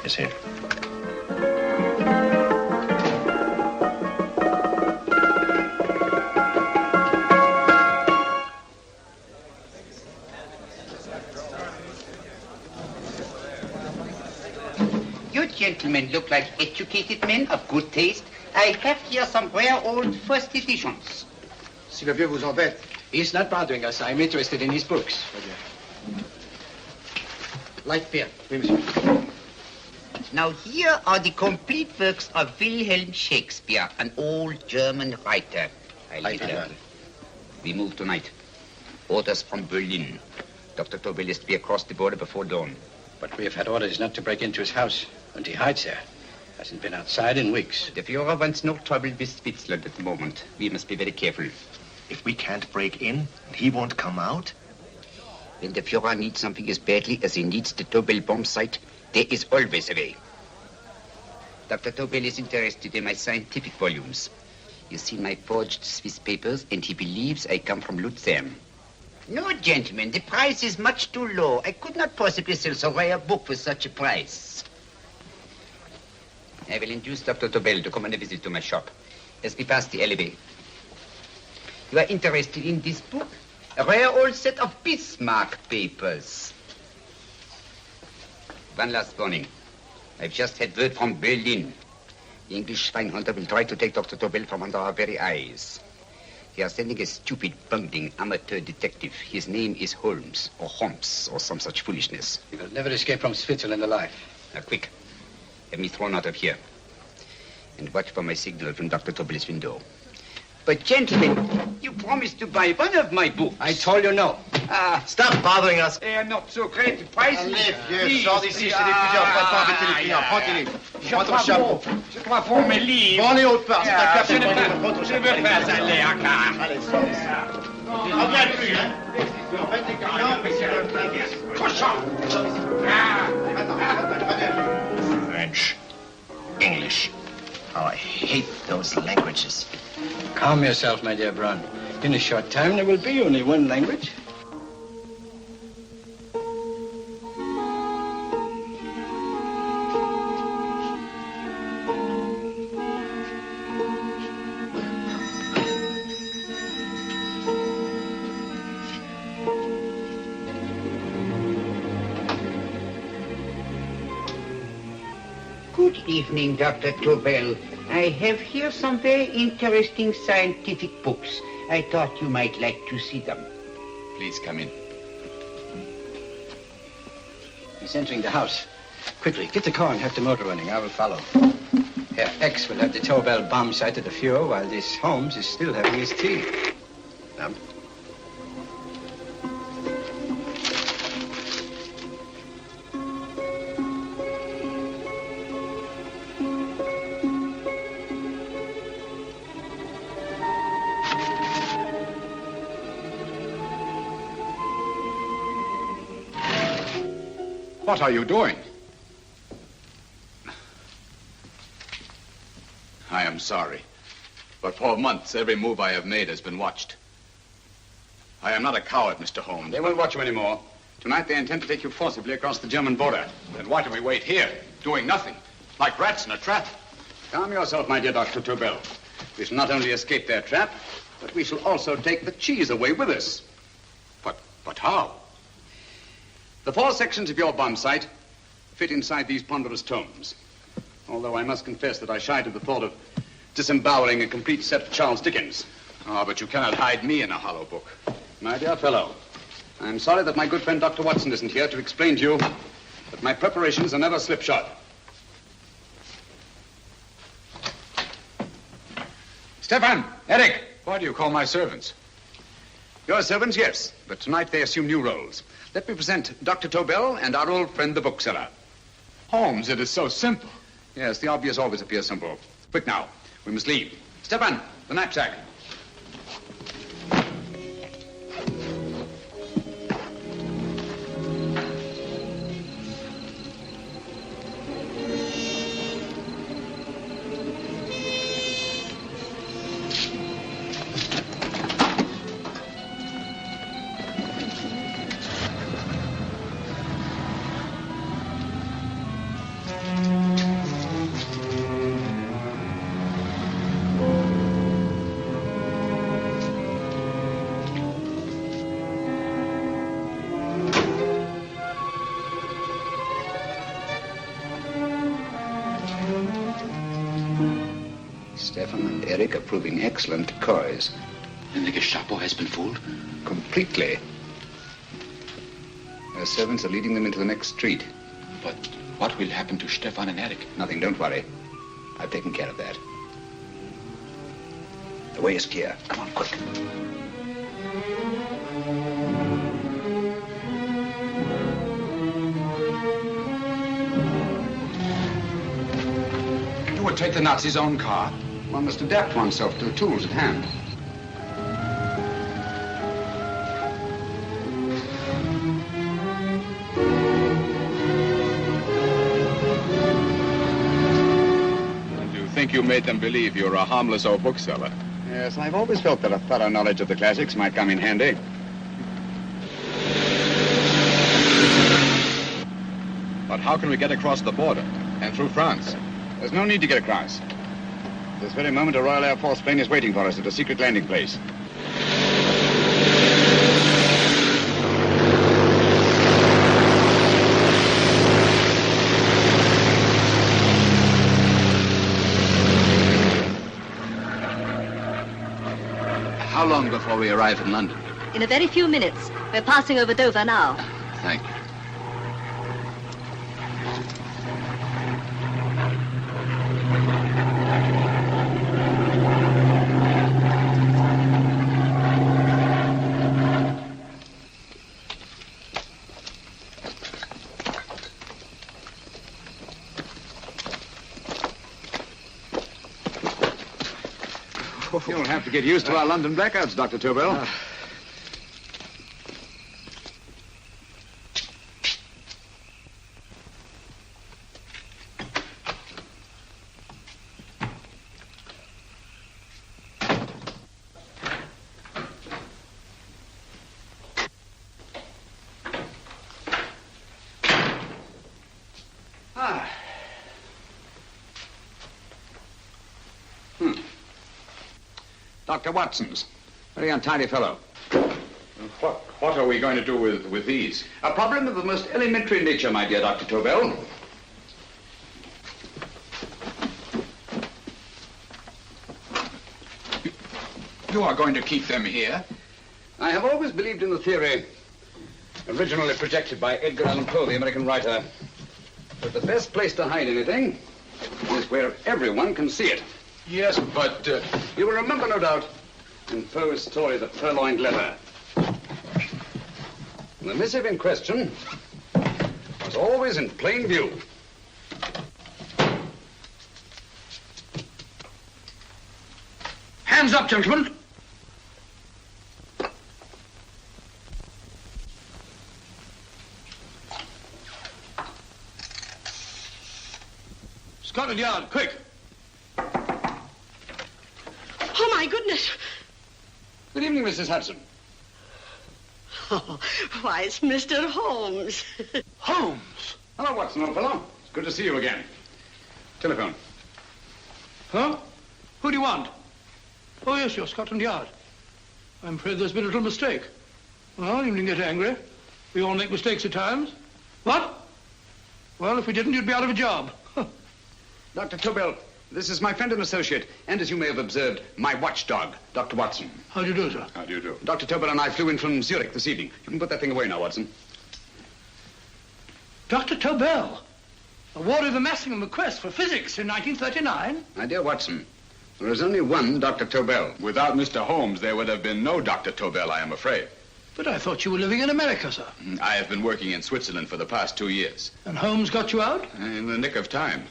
Yes, sir. You gentlemen look like educated men of good taste. I have here some rare old first editions. Si le vieux vous embête. He's not bothering us. I'm interested in his books. Light beer. Oui, monsieur. Now here are the complete works of Wilhelm Shakespeare, an old German writer. We move tonight. Orders from Berlin. Dr. Tobel is to be across the border before dawn. But we have had orders not to break into his house, and he hides there. Hasn't been outside in weeks. The Führer wants no trouble with Switzerland at the moment. We must be very careful. If we can't break in, he won't come out? When the Führer needs something as badly as he needs the Tobel bomb site, there is always a way. Dr. Tobel is interested in my scientific volumes. He's seen my forged Swiss papers, and he believes I come from Lucerne. No, gentlemen, the price is much too low. I could not possibly sell so rare a book for such a price. I will induce Dr. Tobel to come on a visit to my shop as we pass the alleyway. You are interested in this book? A rare old set of Bismarck papers. One last warning. I've just had word from Berlin. The English Schweinhunter will try to take Dr. Tobel from under our very eyes. They are sending a stupid, bungling amateur detective. His name is Holmes, or some such foolishness. He will never escape from Switzerland alive. Now, quick. Have me thrown out of here. And watch for my signal from Dr. Tobel's window. But, gentlemen, you promised to buy one of my books. I told you no. Stop bothering us. They are not so great. The price is... Allez, vieux, sors d'ici, je t'ai dit plusieurs fois de pas embêter les clients. Prends-les. Prends ton chapeau. Je crois pour mes livres. Prends les hautes parts, c'est un cap. Je ne veux pas aller à car. Allez, sors d'ici. Regarde plus, hein. En fait, les clients, mais c'est le plein. Cochon. French. English. Oh, I hate those languages. Calm yourself, my dear Brown. In a short time, there will be only one language. Good evening, Dr. Tobel. I have here some very interesting scientific books. I thought you might like to see them. Please come in. He's entering the house. Quickly, get the car and have the motor running. I will follow. Herr X will have the Tobel bomb site at the Führer while this Holmes is still having his tea. What are you doing? I am sorry, but for months, every move I have made has been watched. I am not a coward, Mr. Holmes. They won't watch you anymore. Tonight, they intend to take you forcibly across the German border. Then why do we wait here, doing nothing, like rats in a trap? Calm yourself, my dear Dr. Tobel. We shall not only escape their trap, but we shall also take the cheese away with us. But how? The 4 sections of your bomb sight fit inside these ponderous tomes. Although I must confess that I shied at the thought of disemboweling a complete set of Charles Dickens. But you cannot hide me in a hollow book. My dear fellow, I'm sorry that my good friend Dr. Watson isn't here to explain to you that my preparations are never slipshod. Stefan! Eric! Why do you call my servants? Your servants, yes, but tonight they assume new roles. Let me present Dr. Tobel and our old friend, the bookseller. Holmes, it is so simple. Yes, the obvious always appears simple. Quick now, we must leave. Stefan, the knapsack. Stefan and Eric are proving excellent decoys. And the Gestapo has been fooled? Completely. Their servants are leading them into the next street. But what will happen to Stefan and Eric? Nothing, don't worry. I've taken care of that. The way is clear. Come on, quick. You would take the Nazis' own car? One must adapt oneself to the tools at hand. You made them believe you're a harmless old bookseller. Yes, I've always felt that a thorough knowledge of the classics might come in handy. But how can we get across the border and through France? There's no need to get across. At this very moment, a Royal Air Force plane is waiting for us at a secret landing place. How long before we arrive in London? In a very few minutes. We're passing over Dover now. Thank you. You'll have to get used to our London blackouts, Dr. Tobel. Dr. Watson's. Very untidy fellow. What are we going to do with these? A problem of the most elementary nature, my dear Dr. Tobel. You are going to keep them here? I have always believed in the theory, originally projected by Edgar Allan Poe, the American writer, that the best place to hide anything is where everyone can see it. Yes, but... You will remember, no doubt, in Poe's story, The Purloined Letter. The missive in question was always in plain view. Hands up, gentlemen. Scotland Yard, quick. Oh, my goodness. Good evening, Mrs. Hudson. Oh, why, it's Mr. Holmes. Holmes? Hello, Watson, old fellow. It's good to see you again. Telephone. Huh? Who do you want? Oh, yes, you're Scotland Yard. I'm afraid there's been a little mistake. Well, you needn't get angry. We all make mistakes at times. What? Well, if we didn't, you'd be out of a job. Dr. Tobel, this is my friend and associate, and as you may have observed, my watchdog, Dr. Watson. How do you do, sir? How do you do? Dr. Tobel and I flew in from Zurich this evening. You can put that thing away now, Watson. Dr. Tobel, awarded the Massingham Quest for Physics in 1939? My dear Watson, there is only one Dr. Tobel. Without Mr. Holmes, there would have been no Dr. Tobel, I am afraid. But I thought you were living in America, sir. I have been working in Switzerland for the past 2 years. And Holmes got you out? In the nick of time.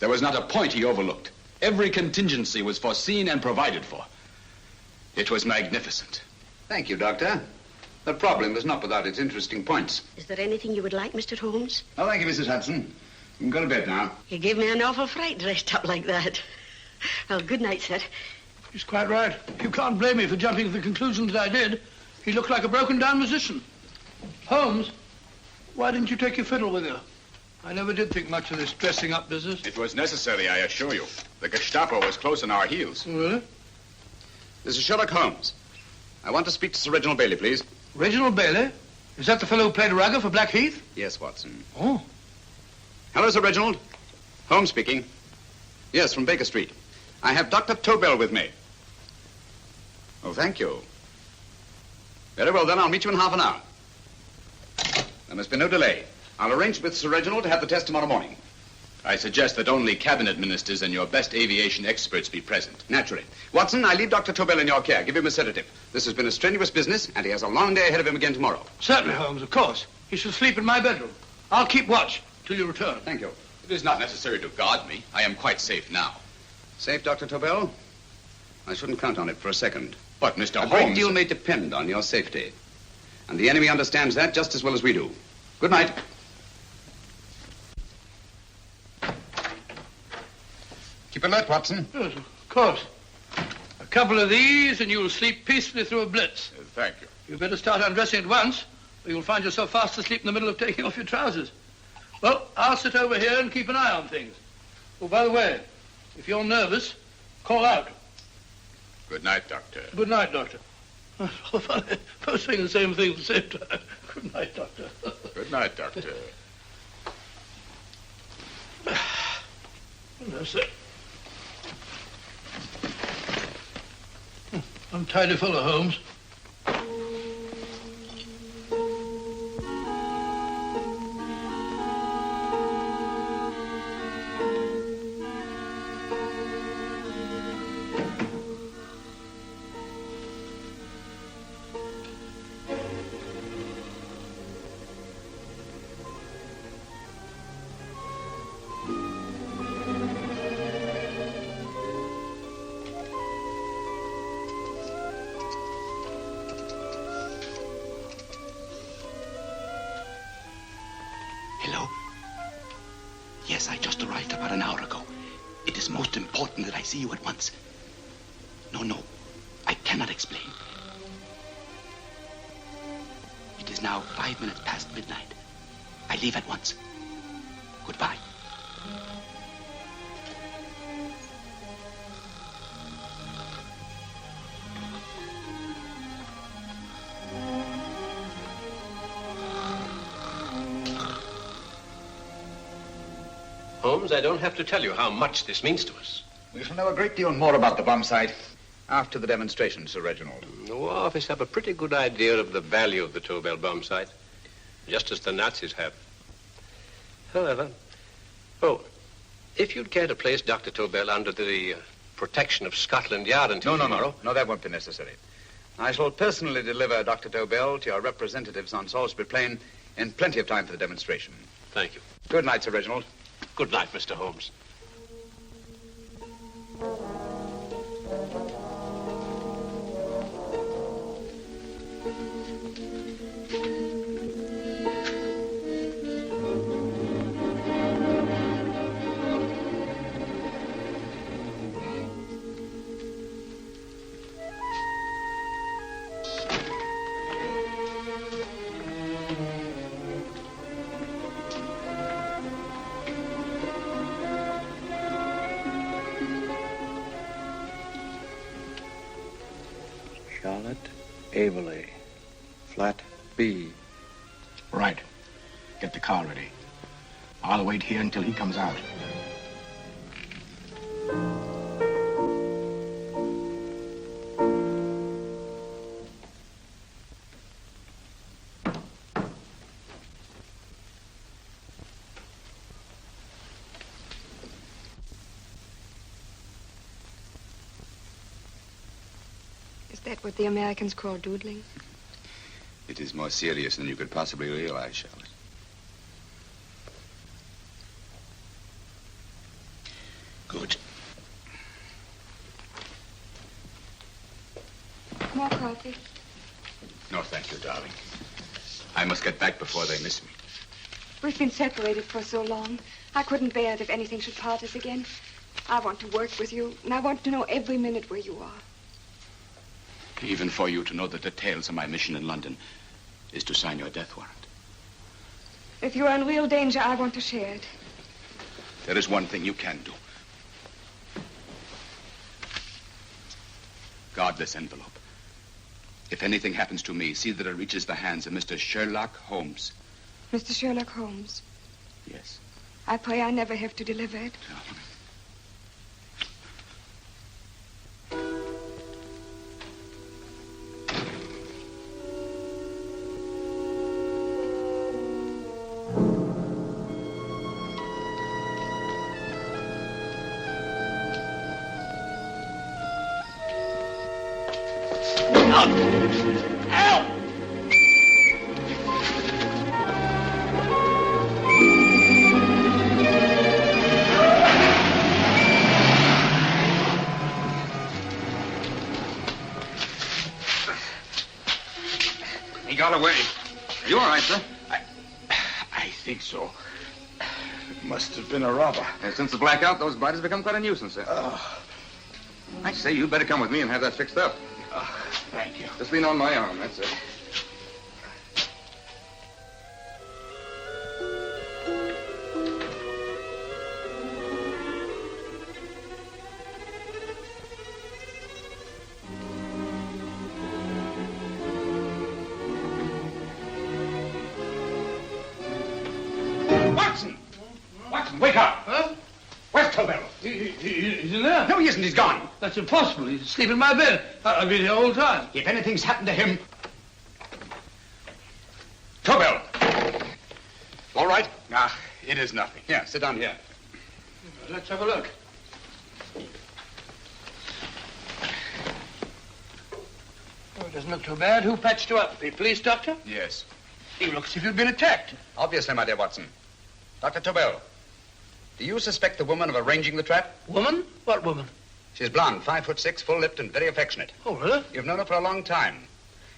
There was not a point he overlooked. Every contingency was foreseen and provided for. It was magnificent. Thank you, Doctor. The problem is not without its interesting points. Is there anything you would like, Mr. Holmes? Oh, thank you, Mrs. Hudson. You can go to bed now. You gave me an awful fright dressed up like that. Well, good night, sir. He's quite right. You can't blame me for jumping to the conclusion that I did. He looked like a broken-down musician. Holmes, why didn't you take your fiddle with you? I never did think much of this dressing-up business. It was necessary, I assure you. The Gestapo was close on our heels. Really? This is Sherlock Holmes. I want to speak to Sir Reginald Bailey, please. Reginald Bailey? Is that the fellow who played Rugger for Blackheath? Yes, Watson. Oh. Hello, Sir Reginald. Holmes speaking. Yes, from Baker Street. I have Dr. Tobel with me. Oh, thank you. Very well, then. I'll meet you in half an hour. There must be no delay. I'll arrange with Sir Reginald to have the test tomorrow morning. I suggest that only cabinet ministers and your best aviation experts be present. Naturally. Watson, I leave Dr. Tobel in your care. Give him a sedative. This has been a strenuous business, and he has a long day ahead of him again tomorrow. Certainly, Holmes, of course. He shall sleep in my bedroom. I'll keep watch till you return. Thank you. It is not necessary to guard me. I am quite safe now. Safe, Dr. Tobel? I shouldn't count on it for a second. But, Mr. A Holmes... great deal may depend on your safety. And the enemy understands that just as well as we do. Good night. Keep alert, Watson. Yes, of course. A couple of these and you'll sleep peacefully through a blitz. Thank you. You'd better start undressing at once, or you'll find yourself fast asleep in the middle of taking off your trousers. Well, I'll sit over here and keep an eye on things. Oh, by the way, if you're nervous, call out. Good night, Doctor. Good night, Doctor. Both saying the same thing at the same time. Good night, Doctor. Good night, Doctor. That's it. Untidy fellow, Holmes. Hello? Yes, I just arrived about an hour ago. It is most important that I see you at once. No, I cannot explain. It is now 5 minutes past midnight. I leave at once. Goodbye. Holmes, I don't have to tell you how much this means to us. We shall know a great deal more about the bomb site after the demonstration, Sir Reginald. The War Office have a pretty good idea of the value of the Tobel bomb site, just as the Nazis have. However, if you'd care to place Dr. Tobel under the protection of Scotland Yard until tomorrow... No, that won't be necessary. I shall personally deliver Dr. Tobel to your representatives on Salisbury Plain in plenty of time for the demonstration. Thank you. Good night, Sir Reginald. Good night, Mr. Holmes. Averley, flat B. Right. Get the car ready. I'll wait here until he comes out. Is that what the Americans call doodling? It is more serious than you could possibly realize, Charlotte. Good. More coffee? No, thank you, darling. I must get back before they miss me. We've been separated for so long. I couldn't bear it if anything should part us again. I want to work with you, and I want to know every minute where you are. Even for you to know the details of my mission in London is to sign your death warrant. If you're in real danger, I want to share it. There is one thing you can do. Guard this envelope. If anything happens to me, see that it reaches the hands of Mr. Sherlock Holmes. Mr. Sherlock Holmes? Yes. I pray I never have to deliver it. Look! Help! He got away. Are you all right, sir? I think so. It must have been a robber. Since the blackout, those bodies have become quite a nuisance, sir. I say, you'd better come with me and have that fixed up. Thank you. Just lean on my arm, that's it. Watson, wake up! Huh? Where's Tobel? He's in there. No, he isn't. He's gone. That's impossible. He's asleep in my bed. I've been here all the time. If anything's happened to him... Tobel! All right? It is nothing. Yeah, sit down here. Let's have a look. Oh, it doesn't look too bad. Who patched you up? The police doctor? Yes. You look as if you'd been attacked. Obviously, my dear Watson. Dr. Tobel, do you suspect the woman of arranging the trap? Woman? What woman? She's blonde, 5'6", full-lipped, and very affectionate. Oh, really? You've known her for a long time.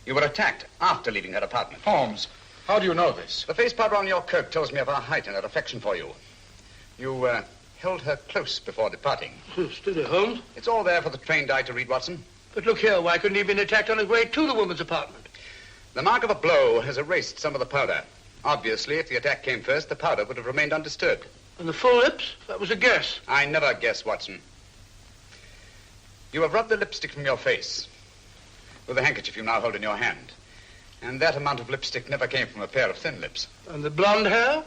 You were attacked after leaving her apartment. Holmes, how do you know this? The face powder on your coat tells me of her height and her affection for you. You held her close before departing. Steady, Holmes. It's all there for the trained eye to read, Watson. But look here, why couldn't he have been attacked on his way to the woman's apartment? The mark of a blow has erased some of the powder. Obviously, if the attack came first, the powder would have remained undisturbed. And the full lips? That was a guess. I never guess, Watson. You have rubbed the lipstick from your face with the handkerchief you now hold in your hand. And that amount of lipstick never came from a pair of thin lips. And the blonde hair?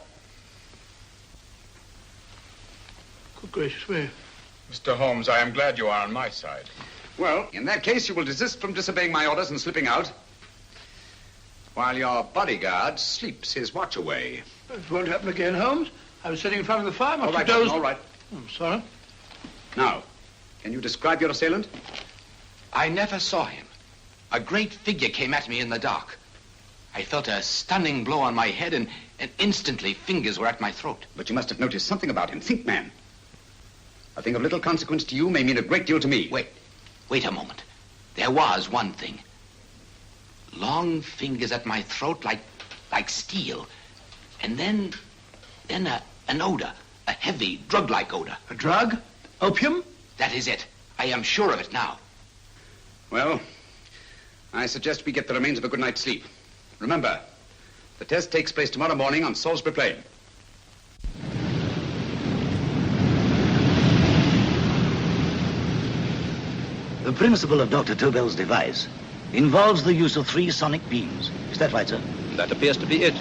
Good gracious me. Mr. Holmes, I am glad you are on my side. Well, in that case, you will desist from disobeying my orders and slipping out while your bodyguard sleeps his watch away. It won't happen again, Holmes. I was sitting in front of the fire. All right, Watson, all right. I'm sorry. Now, can you describe your assailant? I never saw him. A great figure came at me in the dark. I felt a stunning blow on my head, and instantly fingers were at my throat. But you must have noticed something about him. Think, man. A thing of little consequence to you may mean a great deal to me. Wait a moment. There was one thing. Long fingers at my throat like steel. And then an odor. A heavy, drug-like odor. A drug? Opium? That is it. I am sure of it now. Well, I suggest we get the remains of a good night's sleep. Remember, the test takes place tomorrow morning on Salisbury Plain. The principle of Dr. Tobel's device involves the use of 3 sonic beams. Is that right, sir? That appears to be it.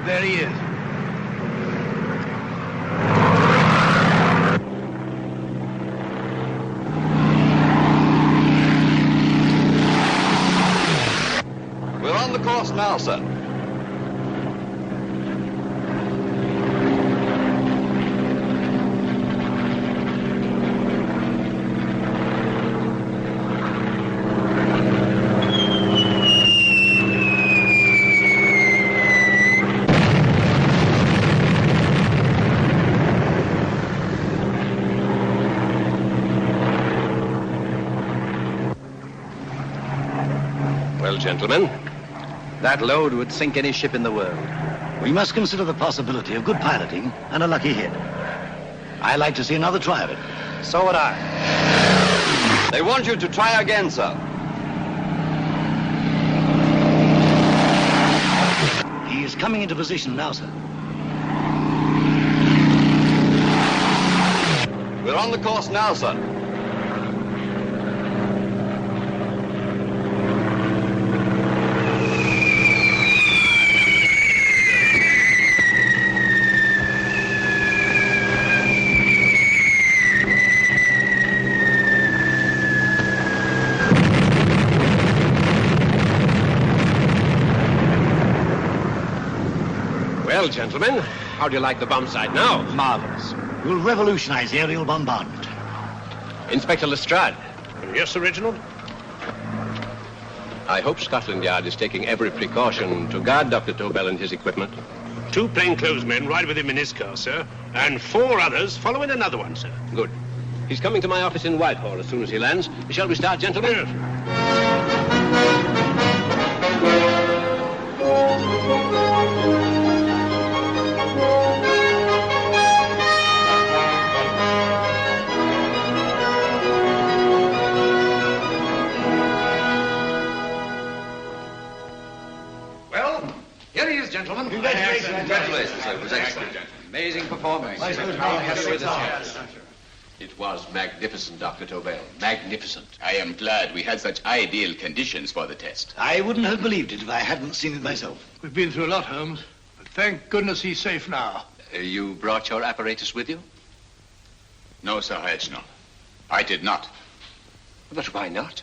There he is. We're on the course now, sir. Well, gentlemen, that load would sink any ship in the world. We must consider the possibility of good piloting and a lucky hit. I like to see another try of it. So would I. They want you to try again, sir. He is coming into position now, sir. We're on the course now, sir. Well, gentlemen, How do you like the bomb site now? Marvelous. We'll revolutionize aerial bombardment. Inspector Lestrade. Yes, Sir Reginald? I hope Scotland Yard is taking every precaution to guard Dr. Tobel and his equipment. 2 plainclothes men ride with him in his car, sir, and 4 others follow in another one, sir. Good. He's coming to my office in Whitehall as soon as he lands. Shall we start, gentlemen? Yes. Well, here he is, gentlemen. Congratulations, sir. It was excellent. Amazing performance. It was magnificent, Dr. Tobel. Magnificent. I am glad we had such ideal conditions for the test. I wouldn't have believed it if I hadn't seen it myself. We've been through a lot, Holmes, but thank goodness he's safe now. You brought your apparatus with you? No, Sir Reginald. I did not. But why not?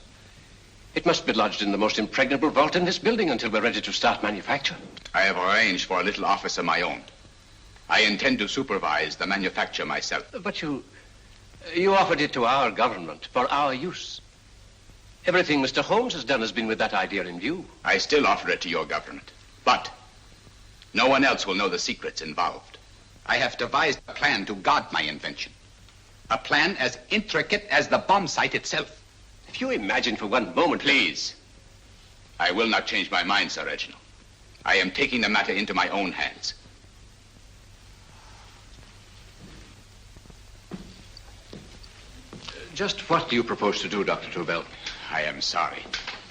It must be lodged in the most impregnable vault in this building until we're ready to start manufacture. I have arranged for a little office of my own. I intend to supervise the manufacture myself. But you offered it to our government for our use. Everything Mr. Holmes has done has been with that idea in view. I still offer it to your government. But no one else will know the secrets involved. I have devised a plan to guard my invention. A plan as intricate as the bomb site itself. If you imagine for one moment... Please. I will not change my mind, Sir Reginald. I am taking the matter into my own hands. Just what do you propose to do, Dr. Tobel? I am sorry.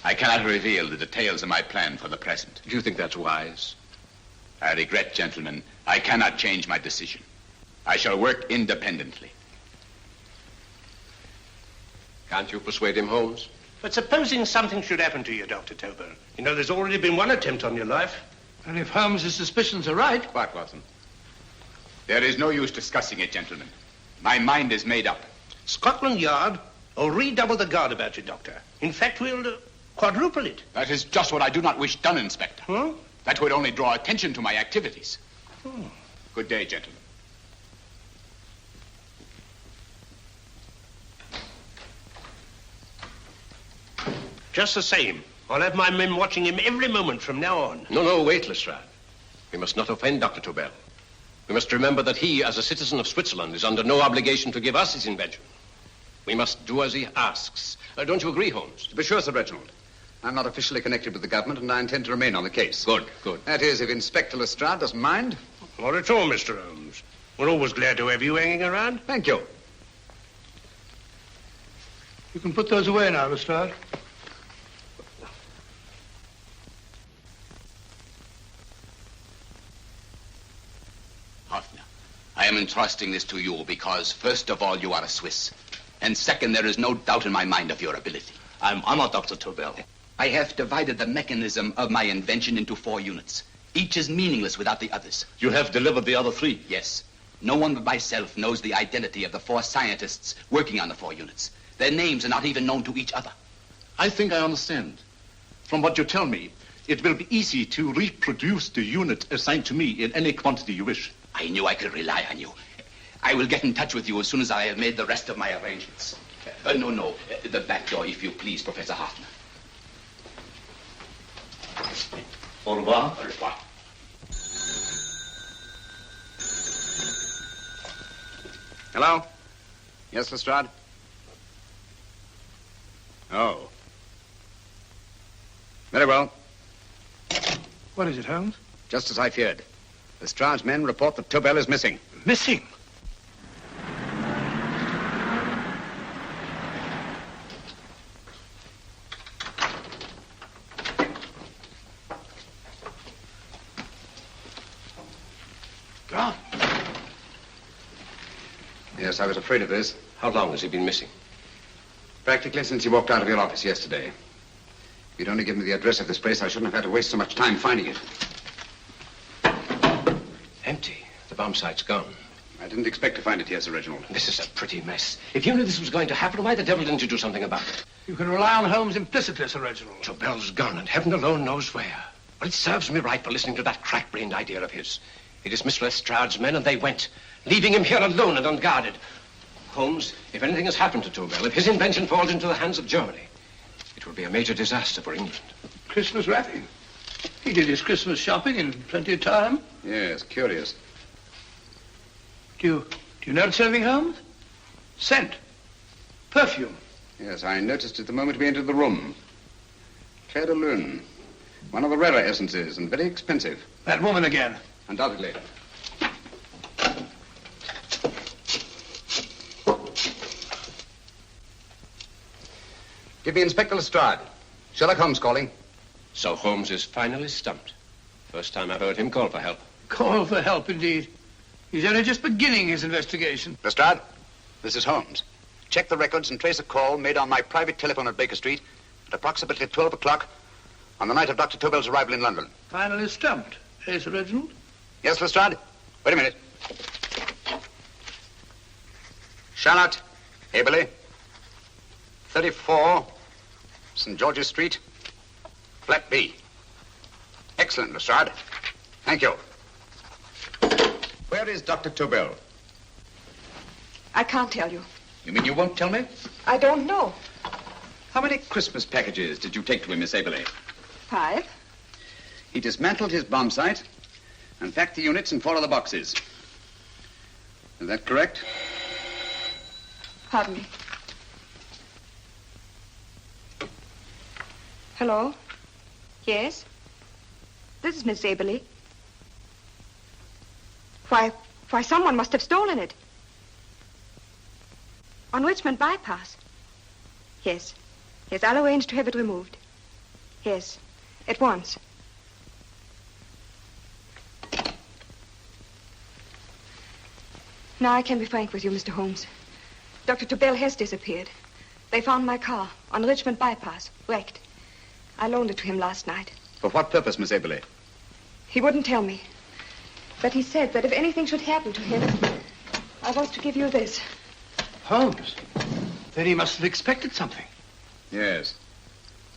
I cannot reveal the details of my plan for the present. Do you think that's wise? I regret, gentlemen, I cannot change my decision. I shall work independently. Can't you persuade him, Holmes? But supposing something should happen to you, Dr. Tobel. You know, there's already been one attempt on your life. And if Holmes' suspicions are right... What, Watson? There is no use discussing it, gentlemen. My mind is made up. Scotland Yard will redouble the guard about you, Doctor. In fact, we'll quadruple it. That is just what I do not wish done, Inspector. Huh? That would only draw attention to my activities. Good day, gentlemen. Just the same, I'll have my men watching him every moment from now on. No, wait, Lestrade. We must not offend Dr. Tobel. We must remember that he, as a citizen of Switzerland, is under no obligation to give us his invention. We must do as he asks. Don't you agree, Holmes? To be sure, Sir Reginald. I'm not officially connected with the government, and I intend to remain on the case. Good. That is, if Inspector Lestrade doesn't mind. Not at all, Mr. Holmes. We're always glad to have you hanging around. Thank you. You can put those away now, Lestrade. Hoffner, I am entrusting this to you because, first of all, you are a Swiss. And second, there is no doubt in my mind of your ability. I'm honored, Dr. Tobel. I have divided the mechanism of my invention into 4 units. Each is meaningless without the others. You have delivered the other 3? Yes. No one but myself knows the identity of the 4 scientists working on the 4 units. Their names are not even known to each other. I think I understand. From what you tell me, it will be easy to reproduce the unit assigned to me in any quantity you wish. I knew I could rely on you. I will get in touch with you as soon as I have made the rest of my arrangements. No. The back door, if you please, Professor Hoffner. Au revoir. Au revoir. Hello? Yes, Lestrade? Oh. Very well. What is it, Holmes? Just as I feared. Lestrade's men report that Tobel is missing. Missing? Gone. Yes, I was afraid of this. How long has he been missing? Practically since he walked out of your office yesterday. If you'd only given me the address of this place, I shouldn't have had to waste so much time finding it. Empty. The bomb site's gone. I didn't expect to find it here, Sir Reginald. This is a pretty mess. If you knew this was going to happen, why the devil didn't you do something about it? You can rely on Holmes implicitly, Sir Reginald. Tobel's gone, and heaven alone knows where. But it serves me right for listening to that crack-brained idea of his. He dismissed Lestrade's men, and they went, leaving him here alone and unguarded. Holmes, if anything has happened to Tobel, if his invention falls into the hands of Germany, it will be a major disaster for England. Christmas wrapping. He did his Christmas shopping in plenty of time. Yes, curious. Do you notice anything, Holmes? Scent. Perfume. Yes, I noticed it the moment we entered the room. Clair de Lune. One of the rarer essences, and very expensive. That woman again. Undoubtedly. Give me Inspector Lestrade. Sherlock Holmes calling. So Holmes is finally stumped. First time I've heard him call for help. Call for help, indeed. He's only just beginning his investigation. Lestrade, this is Holmes. Check the records and trace a call made on my private telephone at Baker Street at approximately 12 o'clock on the night of Dr. Tobel's arrival in London. Finally stumped. Eh, Sir Reginald? Yes, Lestrade? Wait a minute. Charlotte, Aberley, 34, St. George's Street, flat B. Excellent, Lestrade. Thank you. Where is Dr. Tobel? I can't tell you. You mean you won't tell me? I don't know. How many Christmas packages did you take to him, Miss Aberley? 5. He dismantled his bomb site and packed the units in 4 other boxes. Is that correct? Pardon me. Hello? Yes? This is Miss Aberley. Why, someone must have stolen it. On Richmond Bypass. Yes. Yes, I'll arrange to have it removed. Yes, at once. Now I can be frank with you, Mr. Holmes. Dr. Tobel has disappeared. They found my car on Richmond Bypass, wrecked. I loaned it to him last night. For what purpose, Miss Aberley? He wouldn't tell me. But he said that if anything should happen to him, I was to give you this. Holmes? Then he must have expected something. Yes.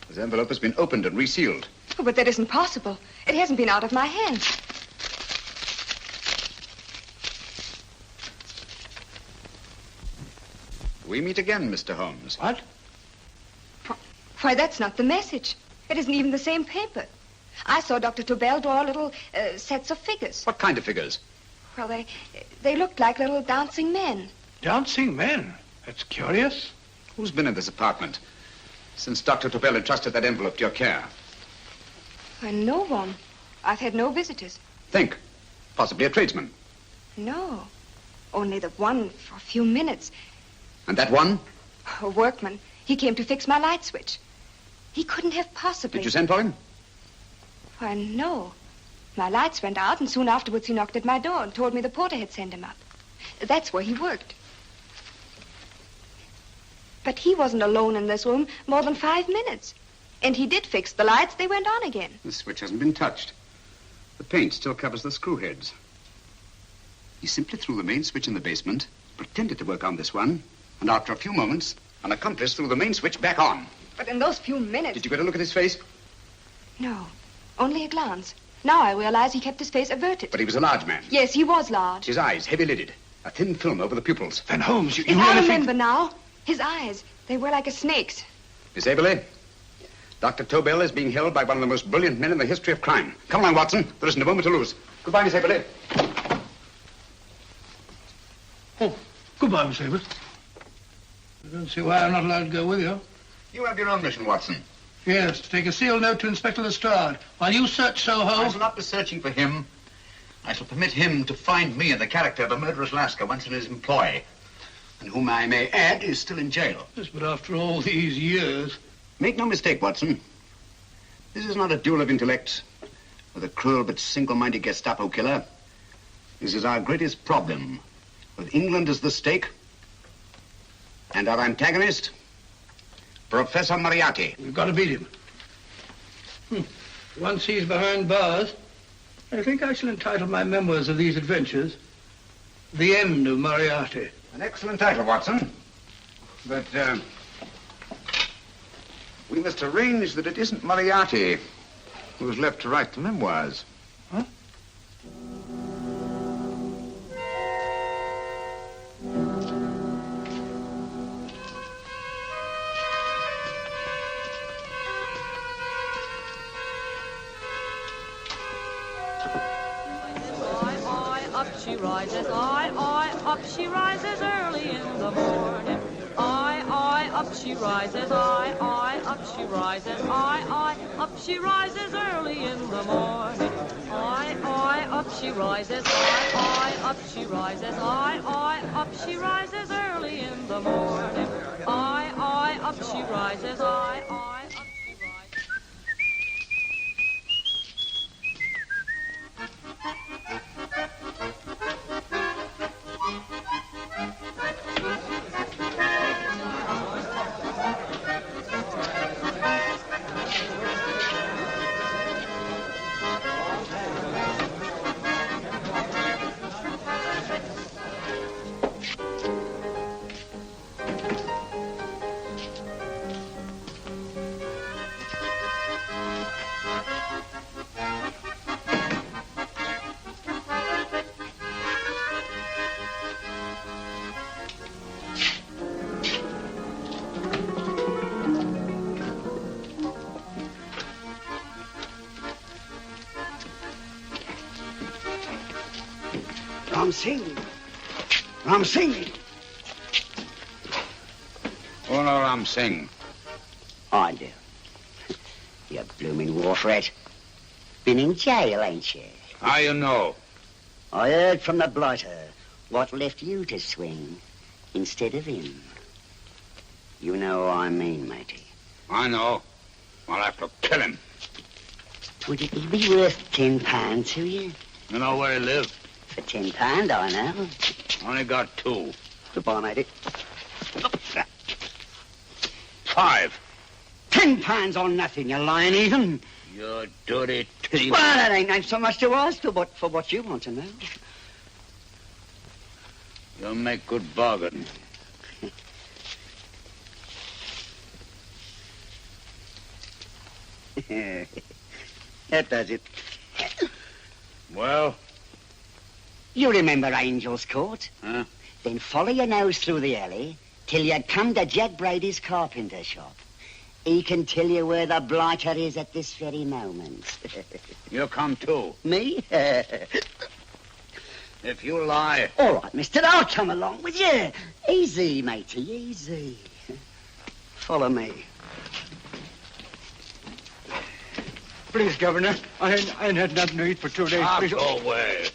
This envelope has been opened and resealed. Oh, but that isn't possible. It hasn't been out of my hands. We meet again, Mr. Holmes. What? Why, that's not the message. It isn't even the same paper. I saw Dr. Tobel draw little sets of figures. What kind of figures? Well, they looked like little dancing men. Dancing men? That's curious. Who's been in this apartment since Dr. Tobel entrusted that envelope to your care? Why, no one. I've had no visitors. Think. Possibly a tradesman. No. Only the one for a few minutes. And that one? A workman. He came to fix my light switch. He couldn't have possibly... Did you send for him? Why, no. My lights went out, and soon afterwards he knocked at my door and told me the porter had sent him up. That's where he worked. But he wasn't alone in this room more than 5 minutes. And he did fix the lights. They went on again. The switch hasn't been touched. The paint still covers the screw heads. He simply threw the main switch in the basement, pretended to work on this one, and after a few moments, an accomplice threw the main switch back on. But in those few minutes... Did you get a look at his face? No, only a glance. Now I realize he kept his face averted. But he was a large man. Yes, he was large. His eyes heavy-lidded. A thin film over the pupils. Van Holmes, you If really I think... remember now, his eyes, they were like a snake's. Miss Aberley, Dr. Tobel is being held by one of the most brilliant men in the history of crime. Come along, Watson. There isn't a moment to lose. Goodbye, Miss Aberley. Oh, goodbye, Miss Aberley. I don't see why I'm not allowed to go with you. You have your own mission, Watson. Yes, to take a sealed note to Inspector Lestrade. While you search Soho... I shall not be searching for him. I shall permit him to find me in the character of a murderous Lascar once in his employ, and whom I may add is still in jail. Yes, but after all these years... Make no mistake, Watson. This is not a duel of intellects with a cruel but single-minded Gestapo killer. This is our greatest problem, with England as the stake, and our antagonist, Professor Moriarty. We've got to beat him. Once he's behind bars, I think I shall entitle my memoirs of these adventures, The End of Moriarty. An excellent title, Watson. But, we must arrange that it isn't Moriarty who's left to write the memoirs. Huh? she rises, I, up she rises early in the morning. I, up she rises, I, up she rises, I, up she rises early in the morning. I, up she rises, I, up she rises, I, up she rises early in the morning. I, up she rises, I, up she rises. Ram Singh. Oh, no, Ram Singh. I do. You blooming war threat. Been in jail, ain't you? How you know? I heard from the blighter what left you to swing instead of him. You know what I mean, matey. I know. I'll have to kill him. Would it be worth £10 to you? You know where he lives? For £10, I know. Only got 2. Goodbye, matey. 5. £10 on nothing, you lying heathen. You dirty thief. Well, that ain't so much to ask for what you want to know. You'll make good bargain. That does it. Well? You remember Angel's Court? Huh? Then follow your nose through the alley till you come to Jack Brady's carpenter shop. He can tell you where the blighter is at this very moment. You come too. Me? If you lie... All right, mister, I'll come along with you. Easy, matey, easy. Follow me. Please, Governor, I ain't had nothing to eat for 2 days. Please. Go away.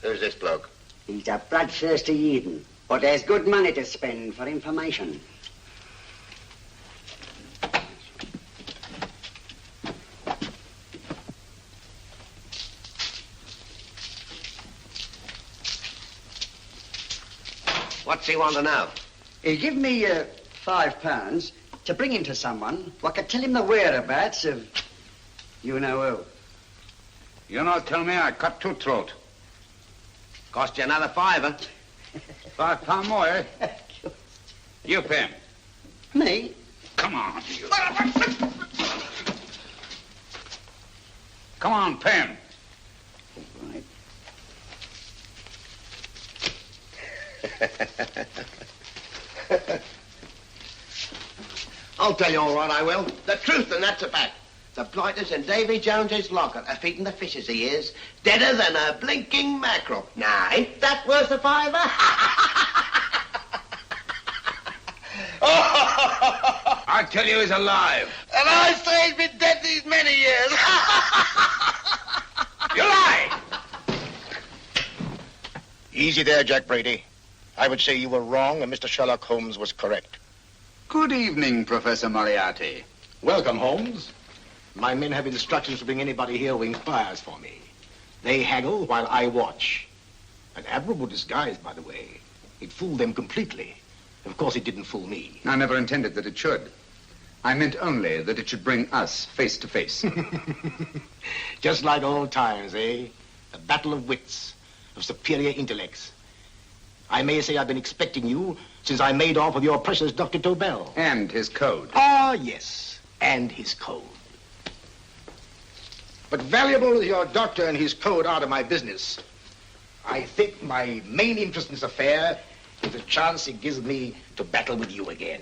Who's this bloke? He's a bloodthirsty heathen, but there's good money to spend for information. What's he want to know? He give me £5 to bring him to someone what could tell him the whereabouts of you know who. You know, tell me I cut 2 throat. Cost you another £5. £5 more, eh? You pay him. Me? Come on, you. Come on, pay him. Right. I'll tell you all right, I will. The truth, and that's a fact. The blighters in Davy Jones's locker are feeding the fishes, he is. Deader than a blinking mackerel. Now, ain't that worth a £5? I tell you he's alive. And I say he's been dead these many years. You lie! Easy there, Jack Brady. I would say you were wrong and Mr. Sherlock Holmes was correct. Good evening, Professor Moriarty. Welcome, Holmes. My men have instructions to bring anybody here who inquires for me. They haggle while I watch. An admirable disguise, by the way. It fooled them completely. Of course, it didn't fool me. I never intended that it should. I meant only that it should bring us face to face. Just like old times, eh? A battle of wits, of superior intellects. I may say I've been expecting you since I made off with your precious Dr. Tobel. And his code. Ah, yes, and his code. But valuable as your doctor and his code are to my business, I think my main interest in this affair is the chance it gives me to battle with you again.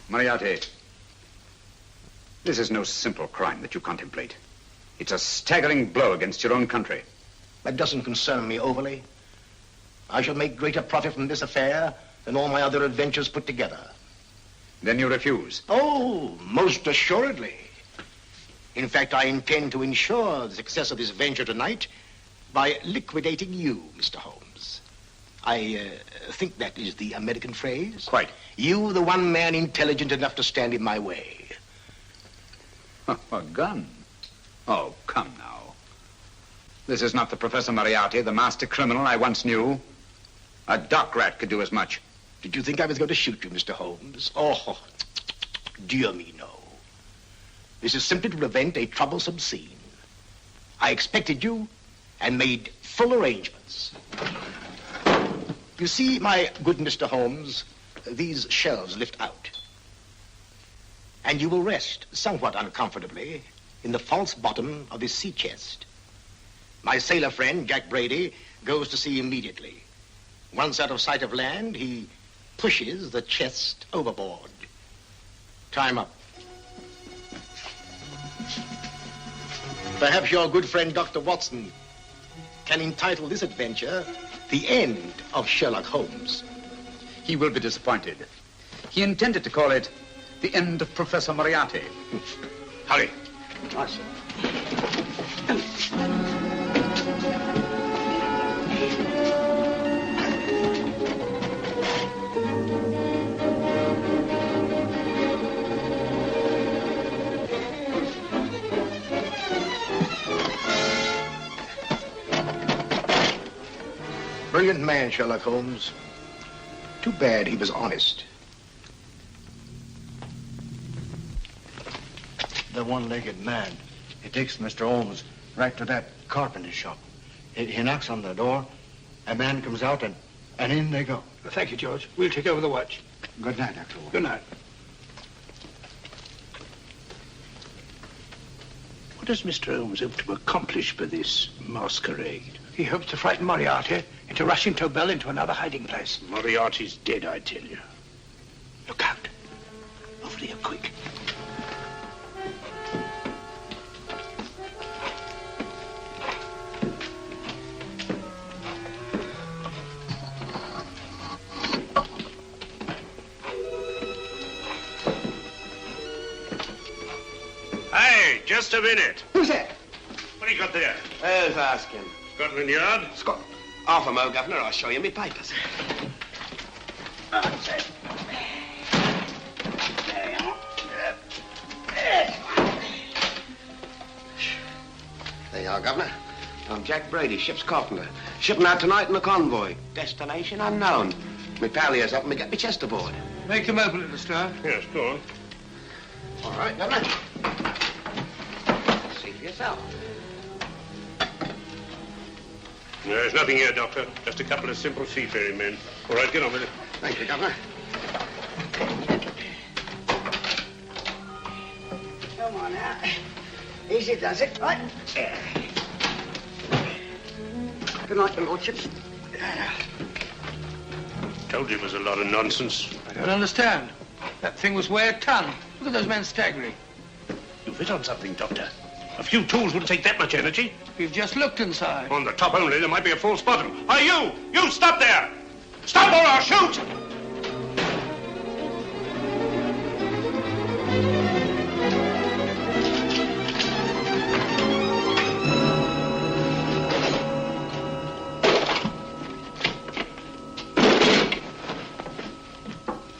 Moriarty, this is no simple crime that you contemplate. It's a staggering blow against your own country. That doesn't concern me overly. I shall make greater profit from this affair than all my other adventures put together. Then you refuse? Oh, most assuredly. In fact, I intend to ensure the success of this venture tonight by liquidating you, Mr. Holmes. I think that is the American phrase. Quite. You, the one man intelligent enough to stand in my way. A gun? Oh, come now. This is not the Professor Moriarty, the master criminal I once knew. A dock rat could do as much. Did you think I was going to shoot you, Mr. Holmes? Oh, dear me, no. This is simply to prevent a troublesome scene. I expected you and made full arrangements. You see, my good Mr. Holmes, these shelves lift out. And you will rest somewhat uncomfortably in the false bottom of this sea chest. My sailor friend, Jack Brady, goes to sea immediately. Once out of sight of land, he pushes the chest overboard. Time up. Perhaps your good friend, Dr. Watson, can entitle this adventure The End of Sherlock Holmes. He will be disappointed. He intended to call it The End of Professor Moriarty. Hurry. Awesome. Brilliant man, Sherlock Holmes. Too bad he was honest. The one-legged man. He takes Mr. Holmes right to that carpenter shop. He knocks on the door. A man comes out, and in they go. Thank you, George. We'll take over the watch. Good night, Dr. Holmes. Good night. What does Mr. Holmes hope to accomplish by this masquerade? He hopes to frighten Moriarty into rushing Tobel into another hiding place. Moriarty's dead, I tell you. Look out. Over here, quick. Hey, just a minute. Who's that? What do you got there? Who's asking? Scotland Yard? Half a mo, Governor. I'll show you me papers. There you are, Governor. I'm Jack Brady, ship's carpenter. Shipping out tonight in a convoy. Destination unknown. Me pal here's up and me get me chest aboard. Make them open it, Lestrade. Yes, go on. All right, Governor. See for yourself. There's nothing here, Doctor. Just a couple of simple seafaring men. All right, get on with it. Thank you, Governor. Come on now. Easy does it. Right. Good night, your lordships. Told you it was a lot of nonsense. I don't understand. That thing was weigh a ton. Look at those men staggering. You've hit on something, Doctor. A few tools wouldn't take that much energy. We've just looked inside. On the top only, there might be a false bottom. Hey, you! You stop there! Stop or I'll shoot!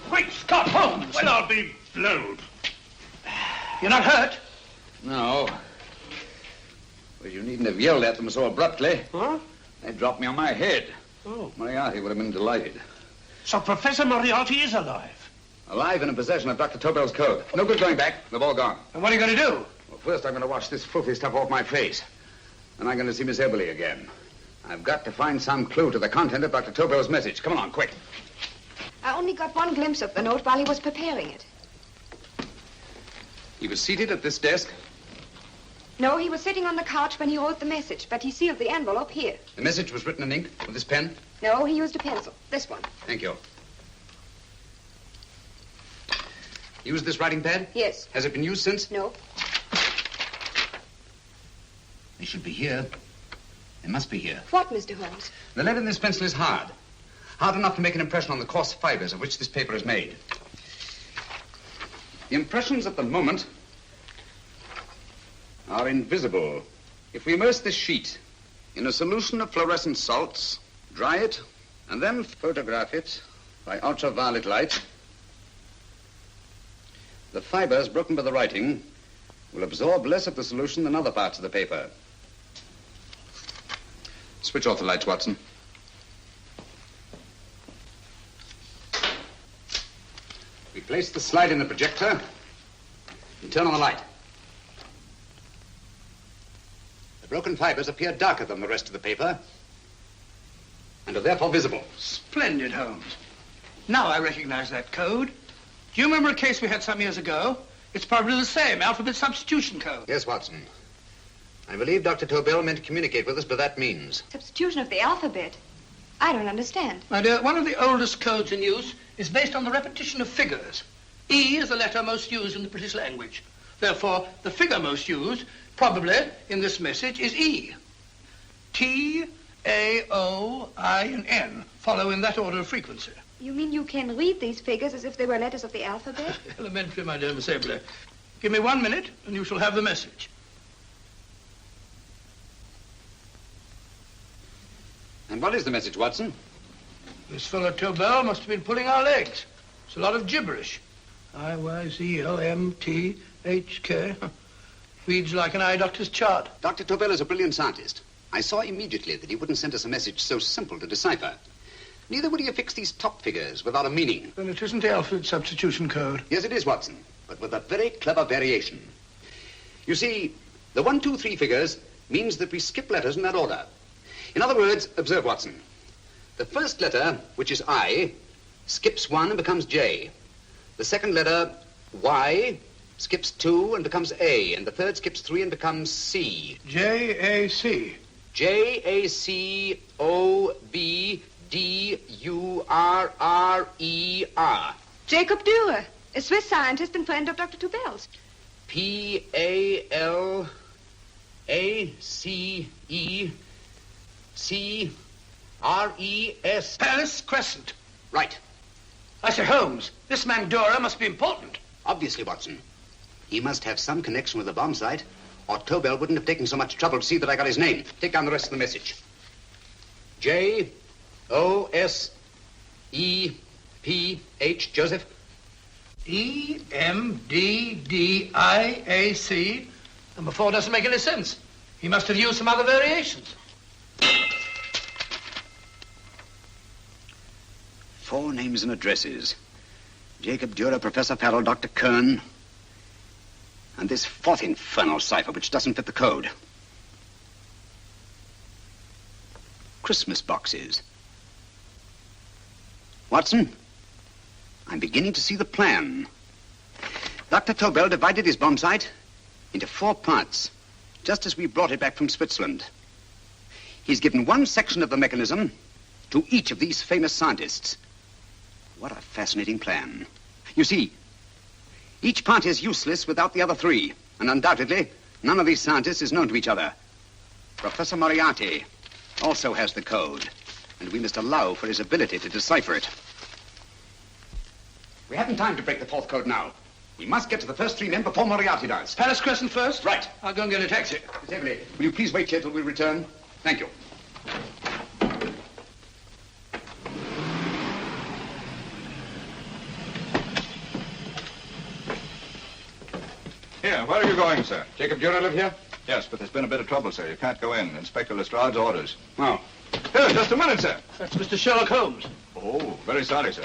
Great Scott, Holmes! Well, I'll be blowed. You're not hurt? No. Well, you needn't have yelled at them so abruptly. Huh? They dropped me on my head. Oh. Moriarty would have been delighted. So Professor Moriarty is alive? Alive and in possession of Dr. Tobel's code. No good going back. They've all gone. And what are you going to do? Well, first I'm going to wash this filthy stuff off my face. And I'm going to see Miss Eberly again. I've got to find some clue to the content of Dr. Tobel's message. Come on, quick. I only got one glimpse of the note while he was preparing it. He was seated at this desk? No, he was sitting on the couch when he wrote the message, but he sealed the envelope here. The message was written in ink with this pen? No, he used a pencil. This one. Thank you. Used this writing pad? Yes. Has it been used since? No. They should be here. They must be here. What, Mr. Holmes? The lead in this pencil is hard. Hard enough to make an impression on the coarse fibers of which this paper is made. The impressions at the moment are invisible. If we immerse this sheet in a solution of fluorescent salts, dry it, and then photograph it by ultraviolet light, the fibers broken by the writing will absorb less of the solution than other parts of the paper. Switch off the lights, Watson. We place the slide in the projector and turn on the light. The broken fibers appear darker than the rest of the paper and are therefore visible. Splendid, Holmes. Now I recognize that code. Do you remember a case we had some years ago? It's probably the same, alphabet substitution code. Yes, Watson. I believe Dr. Tobel meant to communicate with us by that means. Substitution of the alphabet? I don't understand. My dear, one of the oldest codes in use is based on the repetition of figures. E is the letter most used in the British language. Therefore, the figure most used, probably, in this message is E. T, A, O, I, and N follow in that order of frequency. You mean you can read these figures as if they were letters of the alphabet? Elementary, my dear Miss Eberly. Give me 1 minute, and you shall have the message. And what is the message, Watson? This fellow Tobel must have been pulling our legs. It's a lot of gibberish. I-Y-Z-L-M-T-H-K. Reads like an eye doctor's chart. Dr. Tobel is a brilliant scientist. I saw immediately that he wouldn't send us a message so simple to decipher. Neither would he affix these top figures without a meaning. Then it isn't the alphabet substitution code. Yes, it is, Watson, but with a very clever variation. You see, the 1, 2, 3 figures means that we skip letters in that order. In other words, observe, Watson. The first letter, which is I, skips 1 and becomes J. The second letter, Y, skips 2 and becomes A. And the third skips 3 and becomes C. J-A-C. J-A-C-O-B-D-U-R-R-E-R. Jacob Dürer, a Swiss scientist and friend of Dr. Tobel's. P-A-L-A-C-E-C-R-E-S. Paris Crescent. Right. I say, Holmes, this man Dürer must be important. Obviously, Watson. He must have some connection with the bomb site, or Tobel wouldn't have taken so much trouble to see that I got his name. Take down the rest of the message. J-O-S-E-P-H, Joseph. E-M-D-D-I-A-C. Number 4 doesn't make any sense. He must have used some other variations. 4 names and addresses. Jacob Dürer, Professor Farrell, Dr. Kern, and this 4th infernal cipher, which doesn't fit the code. Christmas boxes. Watson, I'm beginning to see the plan. Dr. Tobel divided his bomb site into 4 parts, just as we brought it back from Switzerland. He's given one section of the mechanism to each of these famous scientists. What a fascinating plan. You see, each part is useless without the other 3, and undoubtedly, none of these scientists is known to each other. Professor Moriarty also has the code, and we must allow for his ability to decipher it. We haven't time to break the 4th code now. We must get to the first 3 men before Moriarty does. Paris Crescent first? Right. I'll go and get a taxi. Miss Eberly, will you please wait here till we return? Thank you. Here, where are you going, sir? Jacob Dürer live here? Yes, but there's been a bit of trouble, sir. You can't go in. Inspector Lestrade's orders. Oh. Here, just a minute, sir. That's Mr. Sherlock Holmes. Oh, very sorry, sir.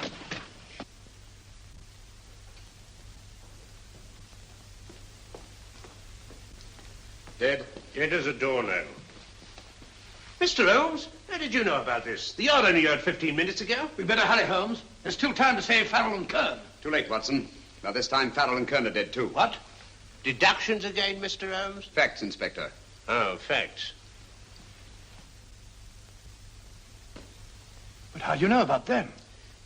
Dead? Dead as a doornail. Mr. Holmes, how did you know about this? The yard only heard 15 minutes ago. We better hurry, Holmes. There's still time to save Farrell and Kern. Too late, Watson. Now, this time, Farrell and Kern are dead, too. What? Deductions again, Mr. Holmes? Facts, Inspector. Oh, facts. But how do you know about them?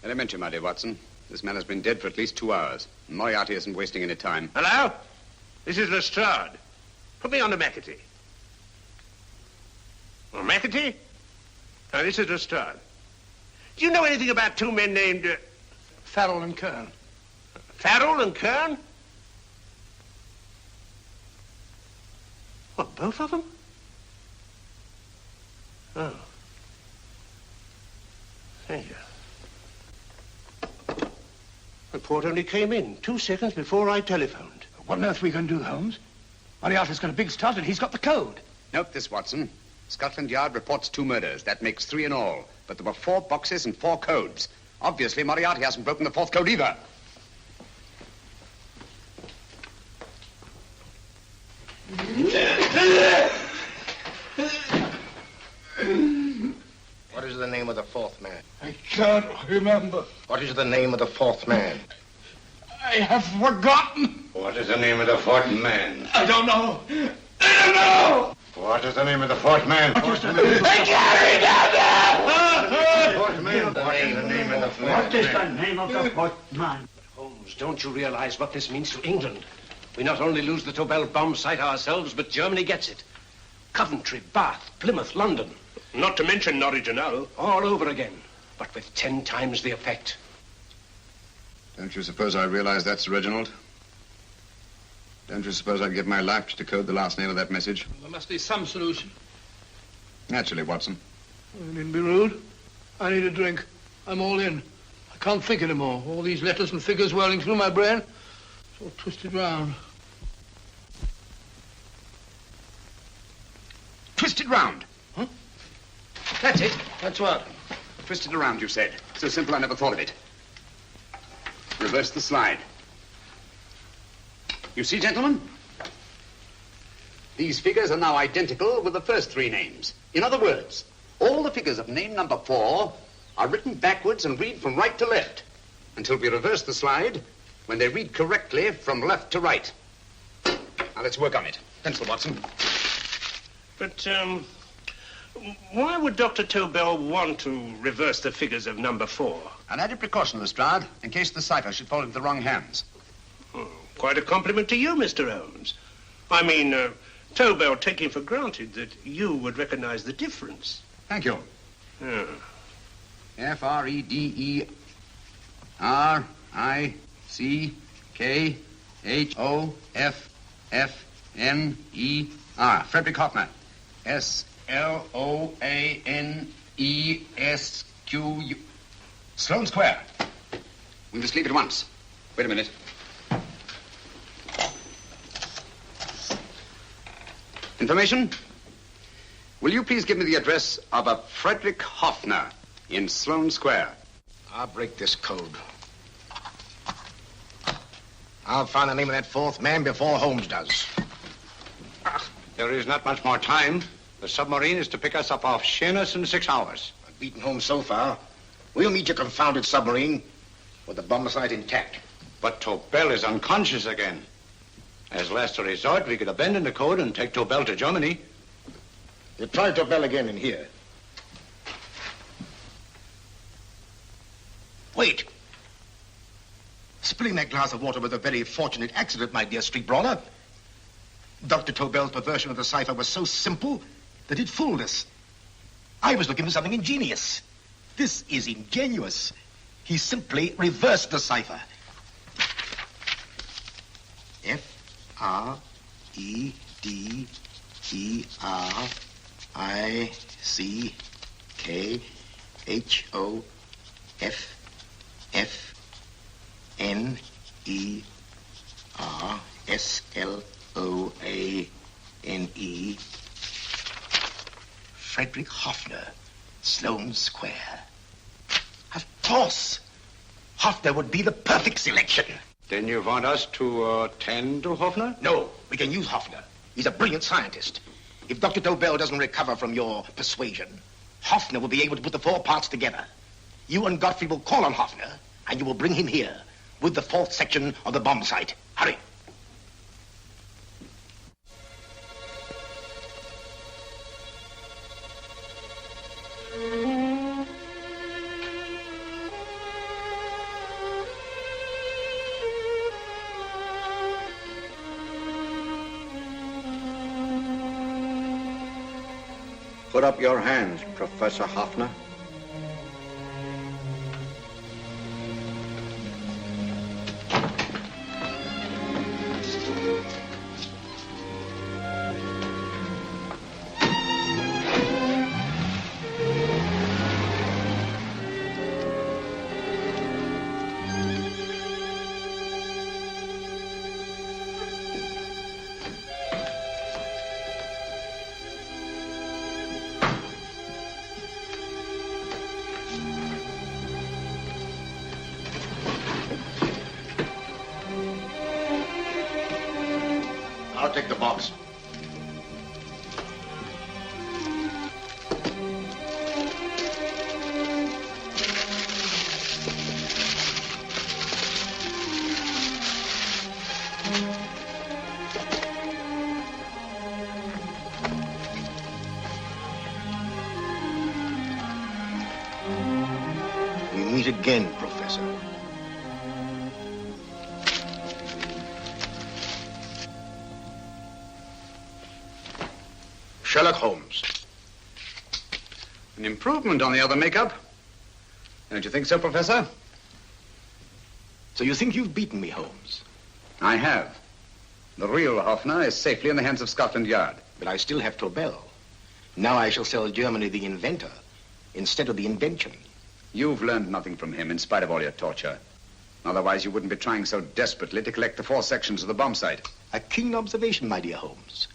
Elementary, my dear Watson. This man has been dead for at least 2 hours. Moriarty isn't wasting any time. Hello? This is Lestrade. Put me on to McAtee. Oh, McAtee? Oh, this is Lestrade. Do you know anything about two men named... Farrell and Kern. Farrell and Kern? What, both of them? Oh. Thank you. Report only came in 2 seconds before I telephoned. What on earth are we going to do, Holmes? Moriarty's got a big start and he's got the code. Note this, Watson. Scotland Yard reports 2 murders. That makes 3 in all. But there were 4 boxes and 4 codes. Obviously, Moriarty hasn't broken the 4th code either. What is the name of the 4th man? I can't remember. What is the name of the 4th man? I have forgotten. What is the name of the 4th man? I don't know. I don't know. What is the name of the 4th man? I can't remember. What is the name of the 4th man? What is the name of the 4th man? Holmes, don't you realize what this means to England? We not only lose the Tobel bomb site ourselves, but Germany gets it. Coventry, Bath, Plymouth, London. Not to mention Norwich and Hull. All over again, but with 10 times the effect. Don't you suppose I realize that's Reginald? Don't you suppose I'd give my life to decode the last name of that message? Well, there must be some solution. Naturally, Watson. You needn't be rude. I need a drink. I'm all in. I can't think anymore. All these letters and figures whirling through my brain. It's all twisted round. Twisted round? Huh? That's it. That's what? Twisted around, you said. So simple, I never thought of it. Reverse the slide. You see, gentlemen? These figures are now identical with the first 3 names. In other words, all the figures of name number 4 are written backwards and read from right to left until we reverse the slide when they read correctly from left to right. Now, let's work on it. Pencil, Watson. But, why would Dr. Tobel want to reverse the figures of number 4? An added precaution, Lestrade, in case the cipher should fall into the wrong hands. Oh, quite a compliment to you, Mr. Holmes. I mean, Tobel taking for granted that you would recognize the difference. Thank you. Oh. F-R-E-D-E-R-I-C-K-H-O-F-F-N-E-R. Frederick Hoffner. S-L-O-A-N-E-S-Q-U. Sloane Square. We must leave at once. Wait a minute. Information? Will you please give me the address of a Frederick Hoffner in Sloane Square? I'll break this code. I'll find the name of that 4th man before Holmes does. There is not much more time. The submarine is to pick us up off Sheerness in 6 hours. I've beaten Holmes so far. We'll meet your confounded submarine with the bomb site intact. But Tobel is unconscious again. As last resort, we could abandon the code and take Tobel to Germany. You try Tobel again in here. Wait. Spilling that glass of water was a very fortunate accident, my dear street brawler. Dr. Tobel's perversion of the cipher was so simple that it fooled us. I was looking for something ingenious. This is ingenious. He simply reversed the cipher. F-R-E-D-E-R-I-C-K-H-O-F-F-N-E-R-S-L-O-A-N-E. Frederick Hoffner, Sloane Square. Of course. Hoffner would be the perfect selection. Then you want us to tend to Hoffner? No, we can use Hoffner. He's a brilliant scientist. If Dr. Tobel doesn't recover from your persuasion, Hoffner will be able to put the 4 parts together. You and Godfrey will call on Hoffner, and you will bring him here with the 4th section of the bomb site. Hurry. Put up your hands, Professor Hoffner. I'll take the box. We meet again, Professor. Sherlock Holmes. An improvement on the other makeup. Don't you think so, Professor? So you think you've beaten me, Holmes? I have. The real Hoffner is safely in the hands of Scotland Yard. But I still have Tobel. Now I shall sell Germany the inventor instead of the invention. You've learned nothing from him in spite of all your torture. Otherwise, you wouldn't be trying so desperately to collect the 4 sections of the bomb site. A keen observation, my dear Holmes.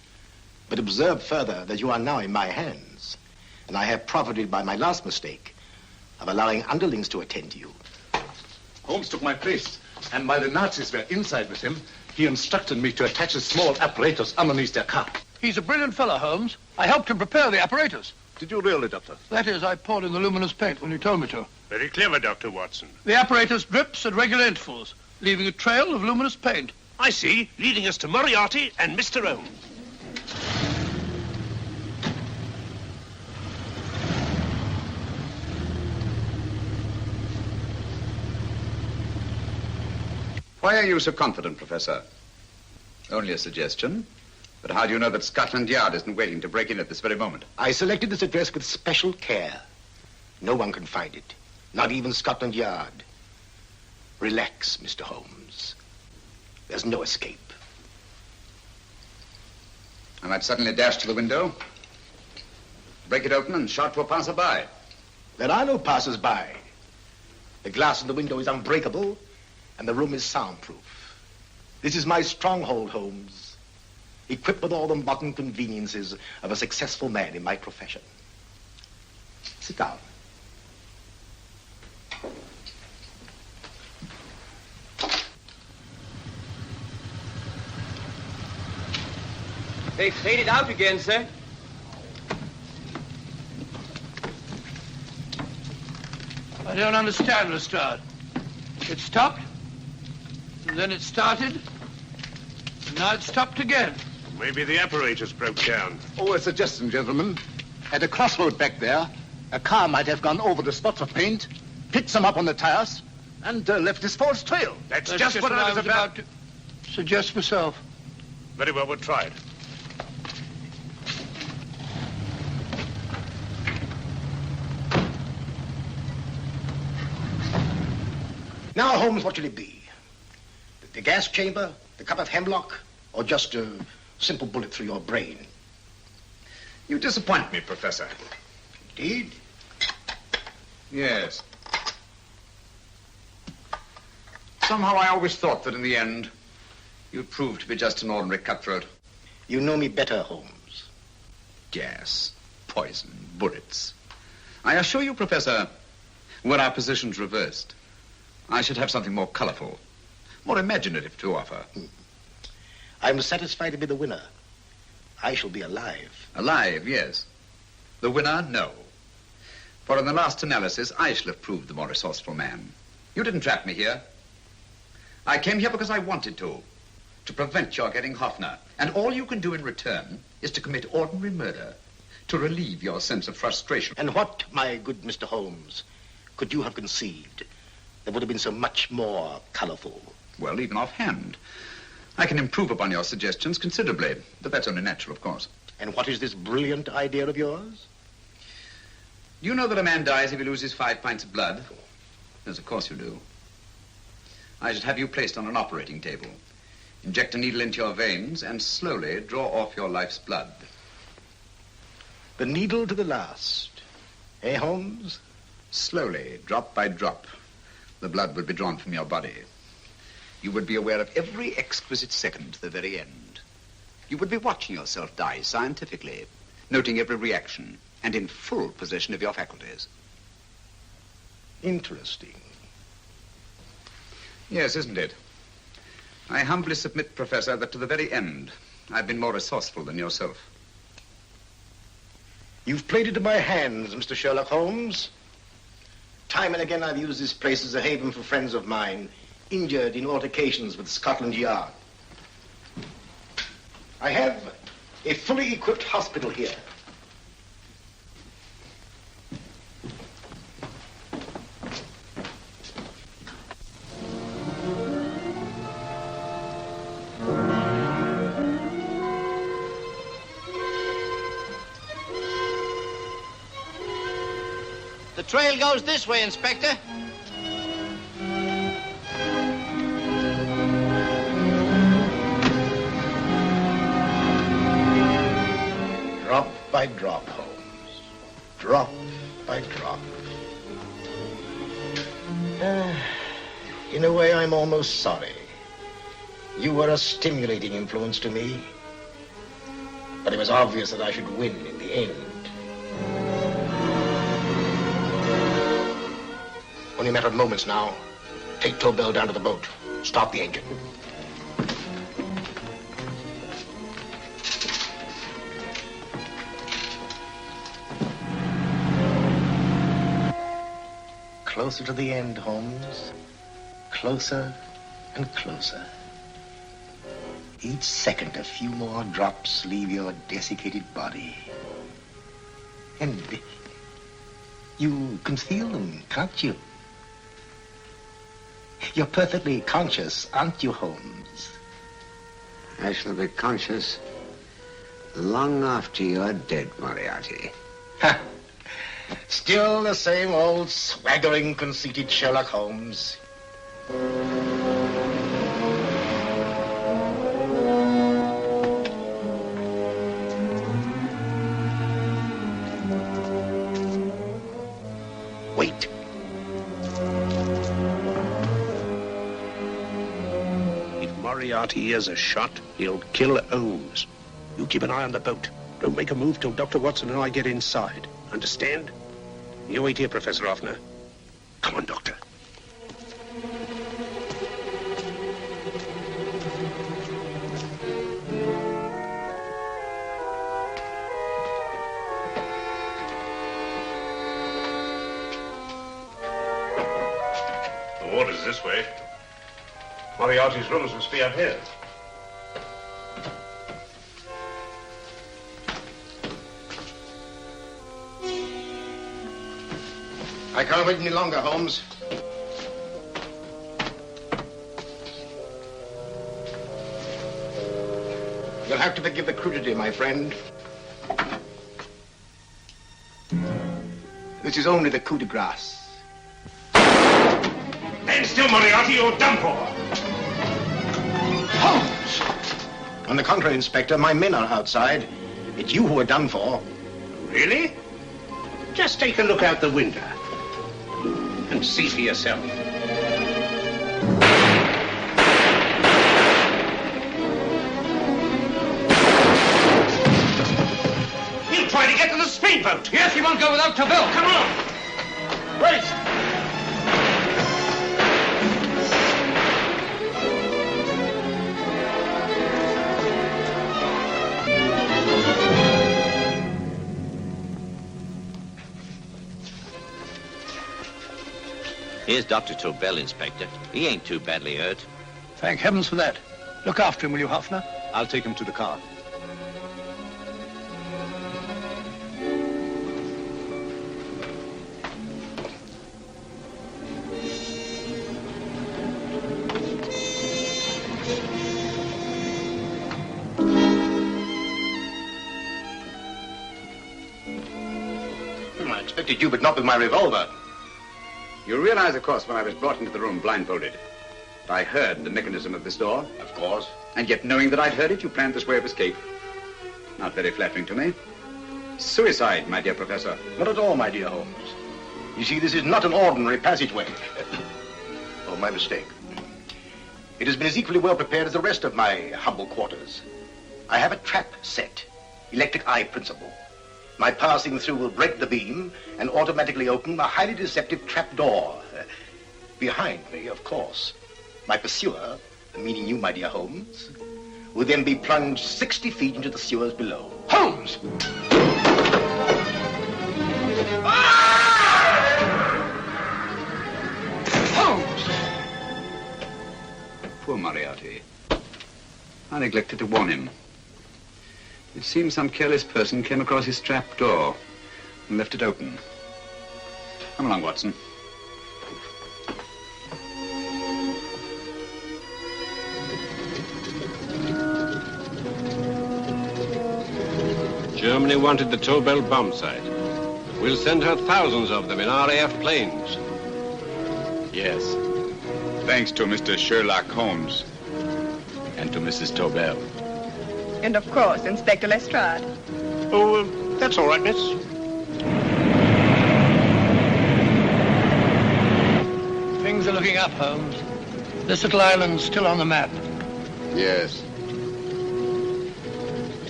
But observe further that you are now in my hands, and I have profited by my last mistake of allowing underlings to attend to you. Holmes took my place, and while the Nazis were inside with him, he instructed me to attach a small apparatus underneath their car. He's a brilliant fellow, Holmes. I helped him prepare the apparatus. Did you really, Doctor? That is, I poured in the luminous paint when you told me to. Very clever, Dr. Watson. The apparatus drips at regular intervals, leaving a trail of luminous paint. I see, leading us to Moriarty and Mr. Holmes. Why are you so confident, Professor? Only a suggestion. But how do you know that Scotland Yard isn't waiting to break in at this very moment? I selected this address with special care. No one can find it, not even Scotland Yard. Relax, Mr. Holmes. There's no escape. I might suddenly dash to the window, break it open, and shout to a passerby. There are no passers-by. The glass in the window is unbreakable, and the room is soundproof. This is my stronghold, Holmes, equipped with all the modern conveniences of a successful man in my profession. Sit down. They faded out again, sir. I don't understand, Lestrade. It stopped, and then it started, and now it stopped again. Maybe the apparatus broke down. Oh, a suggestion, gentlemen. At a crossroad back there, a car might have gone over the spots of paint, picked some up on the tires, and left this false trail. That's just what I was about to suggest myself. Very well, we'll try it. Now, Holmes, what should it be? The gas chamber, the cup of hemlock, or just a simple bullet through your brain? You disappoint me, Professor. Indeed? Yes. Somehow I always thought that in the end, you'd prove to be just an ordinary cutthroat. You know me better, Holmes. Gas, poison, bullets. I assure you, Professor, were our positions reversed, I should have something more colorful, more imaginative to offer. I'm satisfied to be the winner. I shall be alive. Alive, yes. The winner, no. For in the last analysis, I shall have proved the more resourceful man. You didn't trap me here. I came here because I wanted to prevent your getting Hoffner. And all you can do in return is to commit ordinary murder, to relieve your sense of frustration. And what, my good Mr. Holmes, could you have conceived that would have been so much more colorful? Well, even offhand. I can improve upon your suggestions considerably, but that's only natural, of course. And what is this brilliant idea of yours? Do you know that a man dies if he loses 5 pints of blood? Yes, of course you do. I should have you placed on an operating table. Inject a needle into your veins and slowly draw off your life's blood. The needle to the last. Eh, Holmes? Slowly, drop by drop, the blood would be drawn from your body. You would be aware of every exquisite second to the very end. You would be watching yourself die scientifically, noting every reaction, and in full possession of your faculties. Interesting. Yes, isn't it? I humbly submit, Professor, that to the very end, I've been more resourceful than yourself. You've played into my hands, Mr. Sherlock Holmes. Time and again I've used this place as a haven for friends of mine, injured in altercations with Scotland Yard. I have a fully equipped hospital here. The trail goes this way, Inspector. Drop by drop, Holmes. Drop by drop. In a way, I'm almost sorry. You were a stimulating influence to me. But it was obvious that I should win in the end. Only a matter of moments now. Take Tobel down to the boat. Stop the engine. Closer to the end, Holmes. Closer and closer. Each second, a few more drops leave your desiccated body. And you can feel them, can't you? You're perfectly conscious, aren't you, Holmes? I shall be conscious long after you're dead, Moriarty. Ha! Still the same old swaggering, conceited Sherlock Holmes. Wait. If Moriarty hears a shot, he'll kill Holmes. You keep an eye on the boat. Don't make a move till Dr. Watson and I get inside. Understand? You wait here, Professor Hoffner. Come on, Doctor. The water's this way. Moriarty's rooms must be up here. I can't wait any longer, Holmes. You'll have to forgive the crudity, my friend. This is only the coup de grace. Stand still, Moriarty, you're done for. Holmes! On the contrary, Inspector, my men are outside. It's you who are done for. Really? Just take a look out the window and see for yourself. He'll try to get to the speedboat. Yes, he won't go without Tobel. Come on. Wait! Here's Dr. Tobel, Inspector. He ain't too badly hurt. Thank heavens for that. Look after him, will you, Hoffner? I'll take him to the car. I expected you, but not with my revolver. You realize, of course, when I was brought into the room blindfolded, that I heard the mechanism of this door? Of course. And yet, knowing that I'd heard it, you planned this way of escape. Not very flattering to me. Suicide, my dear Professor. Not at all, my dear Holmes. You see, this is not an ordinary passageway. Oh, my mistake. It has been as equally well prepared as the rest of my humble quarters. I have a trap set, electric eye principle. My passing through will break the beam and automatically open a highly deceptive trap door. Behind me, of course, my pursuer, meaning you, my dear Holmes, will then be plunged 60 feet into the sewers below. Holmes! Holmes! Poor Moriarty. I neglected to warn him. It seems some careless person came across his trap door and left it open. Come along, Watson. Germany wanted the Tobel bomb site. We'll send her thousands of them in RAF planes. Yes. Thanks to Mr. Sherlock Holmes and to Mrs. Tobel. And, of course, Inspector Lestrade. Oh, that's all right, miss. Things are looking up, Holmes. This little island's still on the map. Yes.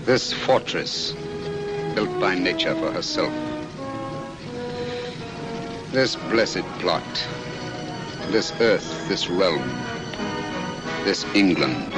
This fortress, built by nature for herself. This blessed plot. This earth, this realm. This England.